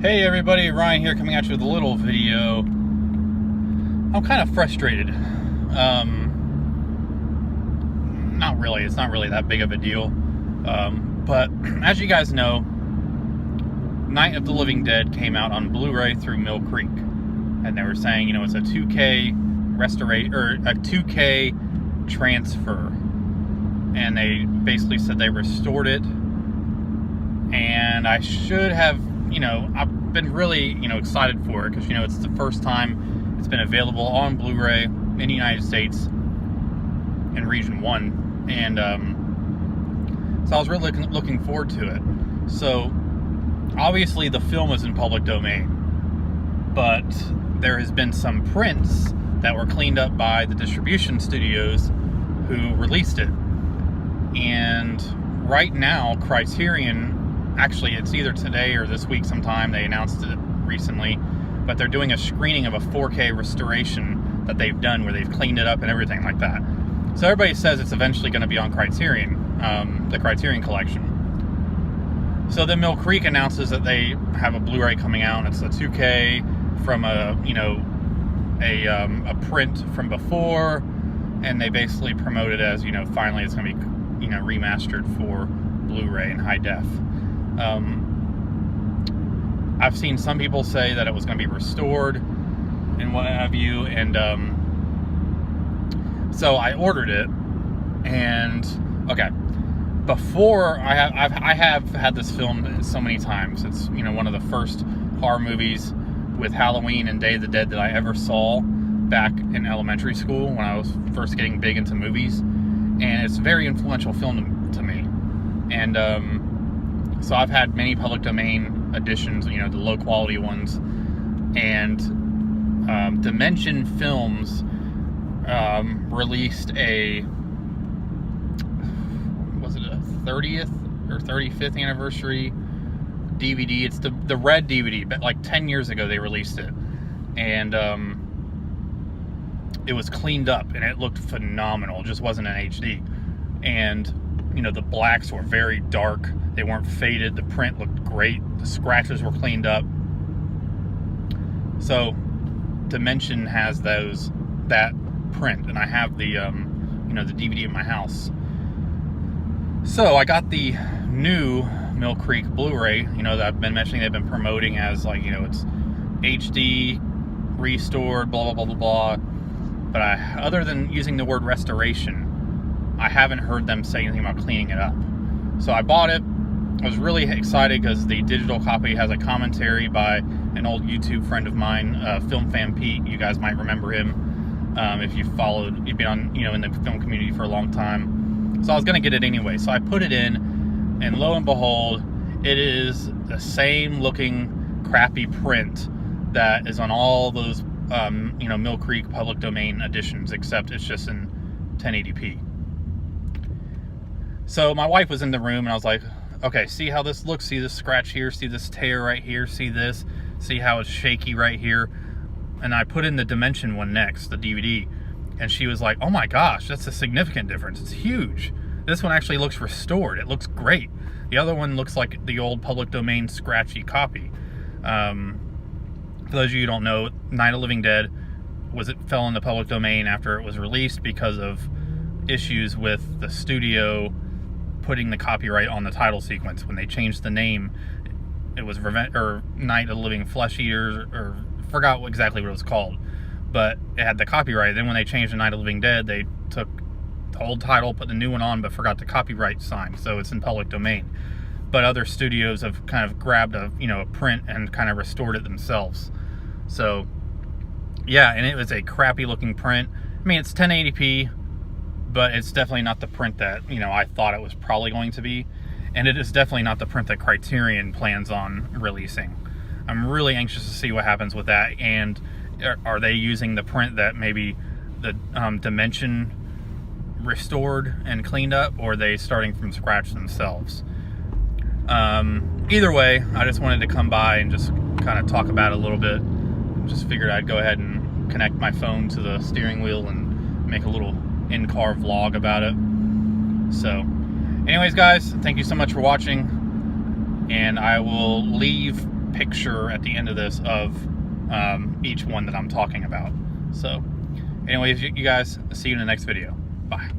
Hey everybody, Ryan here coming at you with a little video. I'm kind of frustrated. Not really, it's not really that big of a deal. But as you guys know, Night of the Living Dead came out on Blu-ray through Mill Creek. And they were saying, it's a 2K restoration, or a 2K transfer. And they basically said they restored it. And I should have, I've been really, excited for it because, it's the first time it's been available on Blu-ray in the United States in Region 1. And so I was really looking forward to it. So, obviously the film is in public domain, but there has been some prints that were cleaned up by the distribution studios who released it. And right now, Criterion, actually, it's either today or this week sometime, they announced it recently, but they're doing a screening of a 4K restoration that they've done where they've cleaned it up and everything like that. So everybody says it's eventually going to be on Criterion, the Criterion Collection. So then Mill Creek announces that they have a Blu-ray coming out, and it's a 2K from a print from before, and they basically promote it as, finally it's going to be, remastered for Blu-ray in high def. I've seen some people say that it was going to be restored and what have you, and so I ordered it. And okay, before I have had this film so many times. It's one of the first horror movies with Halloween and Day of the Dead that I ever saw back in elementary school when I was first getting big into movies, and it's a very influential film to me. And so I've had many public domain editions, the low quality ones, and Dimension Films released a, was it a 30th or 35th anniversary DVD? It's the red DVD, but like 10 years ago they released it, and it was cleaned up and it looked phenomenal. It just wasn't in HD, and the blacks were very dark. They weren't faded. The print looked great. The scratches were cleaned up. So Dimension has that print, and I have the the DVD in my house. So I got the new Mill Creek Blu-ray, that I've been mentioning. They've been promoting as it's HD restored, blah blah blah blah blah. But other than using the word restoration, I haven't heard them say anything about cleaning it up. So I bought it. I was really excited because the digital copy has a commentary by an old YouTube friend of mine, Film Fan Pete. You guys might remember him if you've been on, in the film community for a long time. So I was going to get it anyway. So I put it in, and lo and behold, it is the same looking crappy print that is on all those, Mill Creek public domain editions, except it's just in 1080p. So my wife was in the room, and I was like, okay, see how this looks? See this scratch here? See this tear right here? See this? See how it's shaky right here? And I put in the Dimension one next, the DVD, and she was like, oh my gosh, that's a significant difference. It's huge. This one actually looks restored. It looks great. The other one looks like the old public domain scratchy copy. For those of you who don't know, Night of the Living Dead fell in the public domain after it was released because of issues with the studio putting the copyright on the title sequence. When they changed the name, it was Night of the Living Flesh Eaters, or forgot exactly what it was called, but it had the copyright. Then when they changed to Night of the Living Dead, they took the old title, put the new one on, but forgot the copyright sign, so it's in public domain. But other studios have kind of grabbed a print and kind of restored it themselves. So yeah, and it was a crappy looking print. I mean, it's 1080p, but it's definitely not the print that, I thought it was probably going to be. And it is definitely not the print that Criterion plans on releasing. I'm really anxious to see what happens with that. And are they using the print that maybe the Dimension restored and cleaned up, or are they starting from scratch themselves? Either way, I just wanted to come by and just kind of talk about it a little bit. Just figured I'd go ahead and connect my phone to the steering wheel and make a little in-car vlog about it. So anyways, guys, thank you so much for watching, and I will leave picture at the end of this of each one that I'm talking about. So anyways, you guys, see you in the next video. Bye.